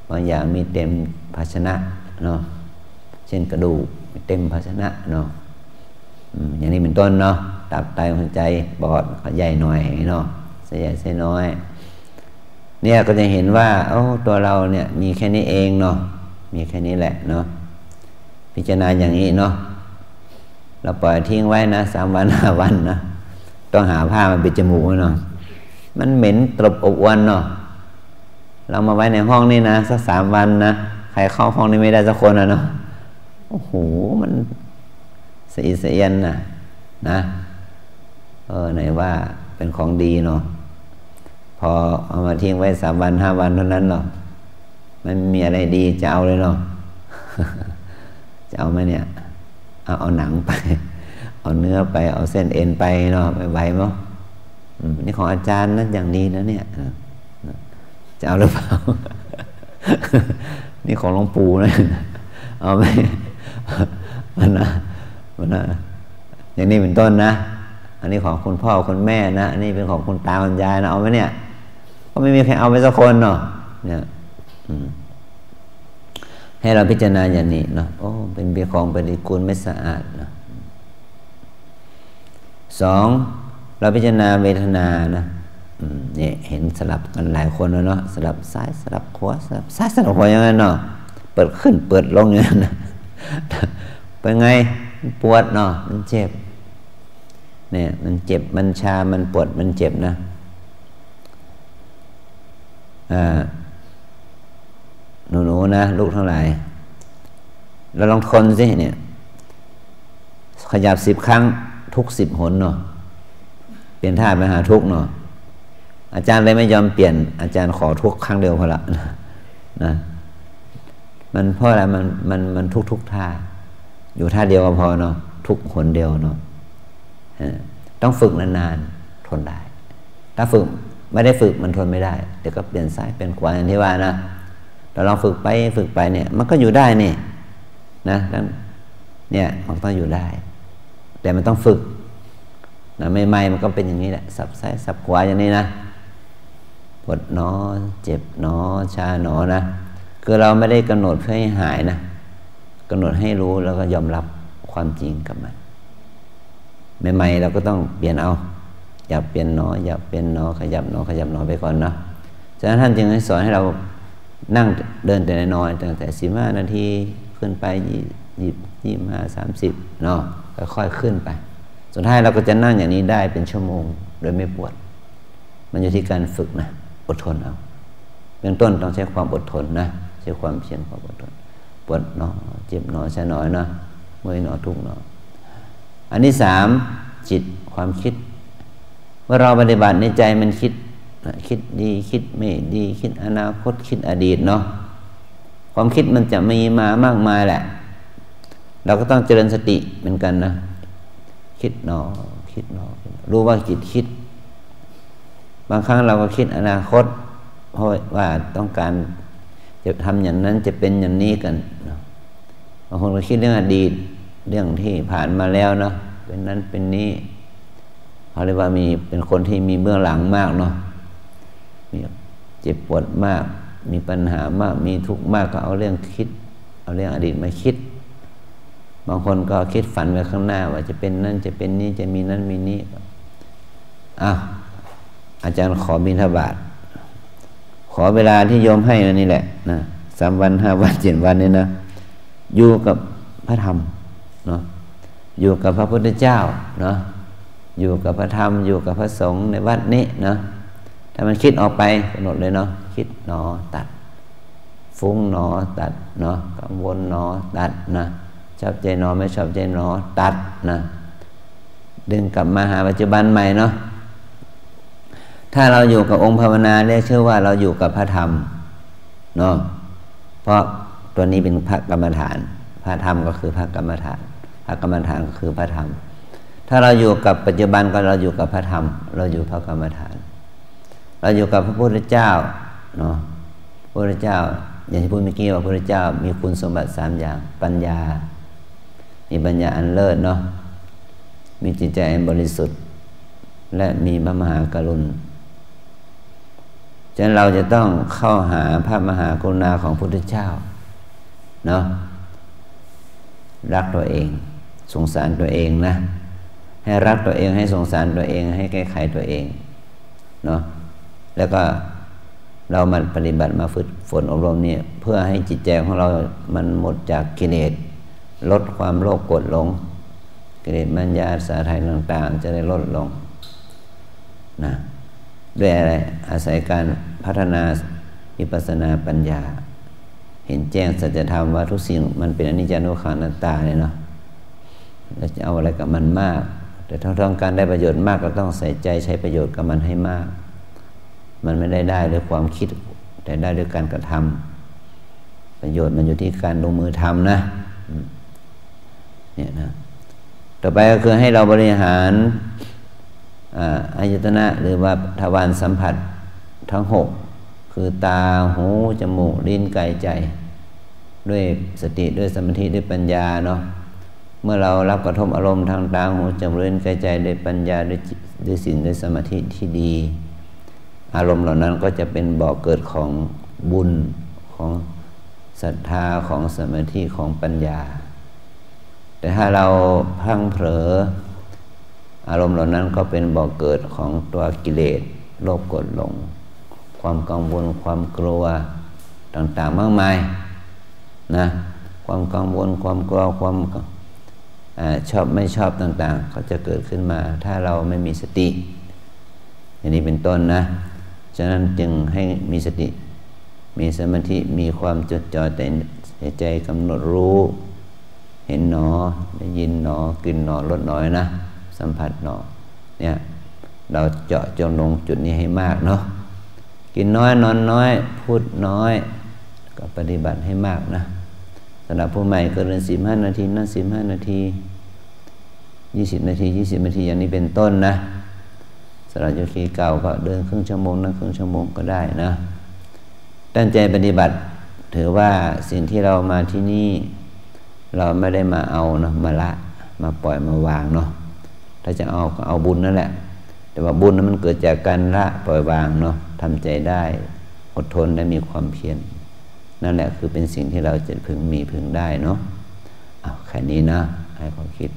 บางอย่างมีเต็มภาชนะเนาะเช่นกระดูกเต็มภาชนะเนาะอย่างนี้เป็นต้นเนาะตับไตหัวใจปอดใหญ่หน่อยเนาะไส้ใหญ่ไส้น้อยเนี่ยก็จะเห็นว่าโอ้ตัวเราเนี่ยมีแค่นี้เองเนาะมีแค่นี้แหละเนาะพิจารณาอย่างนี้เนาะเราปล่อยทิ้งไว้นะ3 วัน 5 วันนะต้องหาผ้ามาปิดจมูกไว้เนาะมันเหม็นตลบอบอวนเนาะเรามาไว้ในห้องนี่นะสัก3 วันนะใครเข้าห้องนี้ไม่ได้สักคนนะเนาะโอ้โหมันเสียเสียนนะไหนว่าเป็นของดีเนาะพอเอามาทิ้งไว้3 วัน 5 วันเท่านั้นเนาะมันมีอะไรดีจะเอาเลยเนาะ จะเอาไหมเนี่ยเอาหนังไปเอาเนื้อไปเอาเส้นเอ็นไปเนาะไปไว้มั้งนี่ของอาจารย์นะอย่างดีนะเนี่ยจะเอาหรือเปล่า นี่ของหลวงปู่นะเอาไหมมันนะอย่างนี้เป็นต้นนะอันนี้ของคุณพ่อคุณแม่นะอันนี้เป็นของคุณตาคุณยายนะเอาไหมเนี่ยก็ไม่มีใครเอาไปสักคนเนาะเนี่ยให้เราพิจารณาอย่างนี้เนาะโอ้เป็นเบียของปฏิกูลไม่สะอาดนะ2เราพิจารณาเวทนานะเนี่ยเห็นสลับกันหลายคนแล้วเนาะสลับซ้ายสลับขวาสลับซ้ายสลับขวาอย่างนั้นเนาะเปิดขึ้นเปิดลงอย่างนั้นนะเป็นไงมันปวดเนาะมันเจ็บเนี่ยมันเจ็บมันชามันปวดมันเจ็บนะหนูนะลูกทั้งหลายเราลองทนสิเนี่ยขยับ10 ครั้งทุก10 หนเนาะเปลี่ยนท่าไปหาทุกเนาะอาจารย์เลยไม่ยอมเปลี่ยนอาจารย์ขอทุกครั้งเดียวพอละนะมันเพราะอะไรมันทุกท่าอยู่ท่าเดียวก็พอเนาะทุกหนเดียวเนาะต้องฝึกนานๆทนได้ถ้าฝึกไม่ได้ฝึกมันทนไม่ได้เดี๋ยวก็เปลี่ยนซ้ายเปลี่ยนขวาอย่างที่ว่านะเราลองฝึกไปเนี่ยมันก็อยู่ได้นี่นะเนี่ยมันต้องอยู่ได้แต่มันต้องฝึกนะใหม่ๆมันก็เป็นอย่างนี้แหละสับซ้ายสับขวาอย่างนี้นะปวดหนอเจ็บหนอชาหนอนะคือเราไม่ได้กำหนดเพื่อให้หายนะกำหนดให้รู้แล้วก็ยอมรับความจริงกับมันใหม่ๆเราก็ต้องเปลี่ยนเอาอย่าเปลี่ยนหนออย่าเปลี่ยนหนอขยับหนอไปก่อนนะฉะนั้นท่านจึงให้สอนให้เรานั่งเดินแต่น้อยตั้งแต่15 นาทีขึ้นไป25 30เนาะค่อยๆขึ้นไปสุดท้ายเราก็จะนั่งอย่างนี้ได้เป็นชั่วโมงโดยไม่ปวดมันอยู่ที่การฝึกนะอดทนเอาเบื้องต้นต้องใช้ความอดทนนะใช้ความเพียรความอดทนปวดหนอเจ็บหนอชาหนอนะเมื่อยหนอทุกหนออันที่3จิตความคิดเมื่อเราปฏิบัติในใจมันคิดดีคิดไม่ดีคิดอนาคตคิดอดีตเนาะความคิดมันจะมีมามากมายแหละเราก็ต้องเจริญสติเหมือนกันนะคิดหนอรู้ว่าจิตคิดบางครั้งเราก็คิดอนาคตเพราะว่าต้องการจะทำอย่างนั้นจะเป็นอย่างนี้กันบางคนก็คิดเรื่องอดีตเรื่องที่ผ่านมาแล้วเนาะเป็นนั้นเป็นนี้เขาเรียกว่ามีเป็นคนที่มีเบื้องหลังมากเนาะมีเจ็บปวดมากมีปัญหามากมีทุกข์มากก็เอาเรื่องคิดเอาเรื่องอดีตมาคิดบางคนก็คิดฝันไว้ข้างหน้าว่าจะเป็นนั่นจะเป็นนี้จะมีนั่นมีนี้อาจารย์ขอบิณฑบาตขอเวลาที่โยมให้นี่แหละนะ3 วัน 5 วัน 7 วันนี่นะอยู่กับพระธรรมเนาะอยู่กับพระพุทธเจ้าเนาะอยู่กับพระธรรมอยู่กับพระสงฆ์ในวัดนี้เนาะถ้ามันคิดออกไปกำหนดเลยเนาะคิดหนอตัดฟุ้งหนอตัดเนาะกังวลหนอตัดนะชอบใจหนอไม่ชอบใจหนอตัดนะดึงกลับมาหาปัจจุบันใหม่เนาะถ้าเราอยู่กับองค์ภาวนาเรียกชื่อว่าเราอยู่กับพระธรรมเนาะเพราะต ตัวนี้เป็นพระกรรมฐานพระธรรมก็คือพระกรรมฐานพระกรรมฐานก็คือพระธรรมถ้าเราอยู่กับปัจจุบันก็เราอยู่กับพระธรรมเราอยู่พระกรรมฐานเราอยู่กับพระพุทธเจ้าเนาะพระพุทธเจ้าอย่างที่พูดเมื่อกี้ว่าพระพุทธเจ้ามีคุณสมบัติ3อย่างปัญญามีปัญญาอันเลิศเนาะมีจิตใจอันบริสุทธิ์และมีพระมหากรุณาฉะนั้นเราจะต้องเข้าหาพระมหากรุณาของพระพุทธเจ้าเนาะรักตัวเองสงสารตัวเองนะให้รักตัวเองให้สงสารตัวเองให้แก้ไขตัวเองเนาะแล้วก็เรามาปฏิบัติมาฝึกฝนอบรมเนี่ยเพื่อให้จิตใจของเรามันหมดจากกิเลสลดความโลภโกรธหลงกิเลสมัญญาสาทัยต่างๆจะได้ลดลงนะด้วยอะไรอาศัยการพัฒนาวิปัสสนาปัญญาเห็นแจ้งสัจธรรมว่าทุกสิ่งมันเป็นอนิจจังทุกขังอนัตตาเลยเนาะเราจะเอาอะไรกับมันมากแต่ถ้าต้องการได้ประโยชน์มากก็ต้องใส่ใจใช้ประโยชน์กับมันให้มากมันไม่ได้ด้วยความคิดแต่ได้ด้วยการกระทำประโยชน์มันอยู่ที่การลงมือทำนะเนี่ยนะต่อไปก็คือให้เราบริหารอายตนะหรือว่าทวารสัมผัสทั้ง6คือตาหูจมูกลิ้นกายใจด้วยสติด้วยสมาธิด้วยปัญญาเนาะเมื่อเรารับกระทบอารมณ์ทางตาหูจมูกลิ้นกายใจด้วยปัญญาด้วยศีลด้วยสมาธิที่ดีอารมณ์เหล่านั้นก็จะเป็นบ่อเกิดของบุญของศรัทธาของสมาธิของปัญญาแต่ถ้าเราพลั้งเผลออารมณ์เหล่านั้นก็เป็นบ่อเกิดของตัวกิเลสโลภโกรธหลงความกังวลความกลัวต่างๆมากมายนะความกังวลความกลัวความชอบไม่ชอบต่างๆก็จะเกิดขึ้นมาถ้าเราไม่มีสติอย่างนี้เป็นต้นนะฉะนั้นจึงให้มีสติมีสมาธิมีความจดจ่อแต่ใจกำหนดรู้เห็นหนอได้ยินหนอกลิ่นหนอรสหนอนะสัมผัสหนอเนี่ยเราเจาะจงลงจุดนี้ให้มากเนาะกินน้อยนอนน้อยพูดน้อยก็ปฏิบัติให้มากนะสำหรับผู้ใหม่ก็เดิน15 นาทีนั่ง15 นาที20 นาที20 นาทีอย่างนี้เป็นต้นนะสำหรับโยคีเก่าก็เดินครึ่งชั่วโมงนั่งครึ่งชั่วโมงก็ได้นะตั้งใจปฏิบัติถือว่าสิ่งที่เรามาที่นี่เราไม่ได้มาเอานะมาละมาปล่อยมาวางเนาะถ้าจะเอาก็เอาบุญนั่นแหละแต่ว่าบุญนั้นมันเกิดจากการละปล่อยวางเนาะทำใจได้อดทนและมีความเพียรนั่นแหละคือเป็นสิ่งที่เราจะพึงมีพึงได้เนาะเอาแค่นี้นะให้ความคิด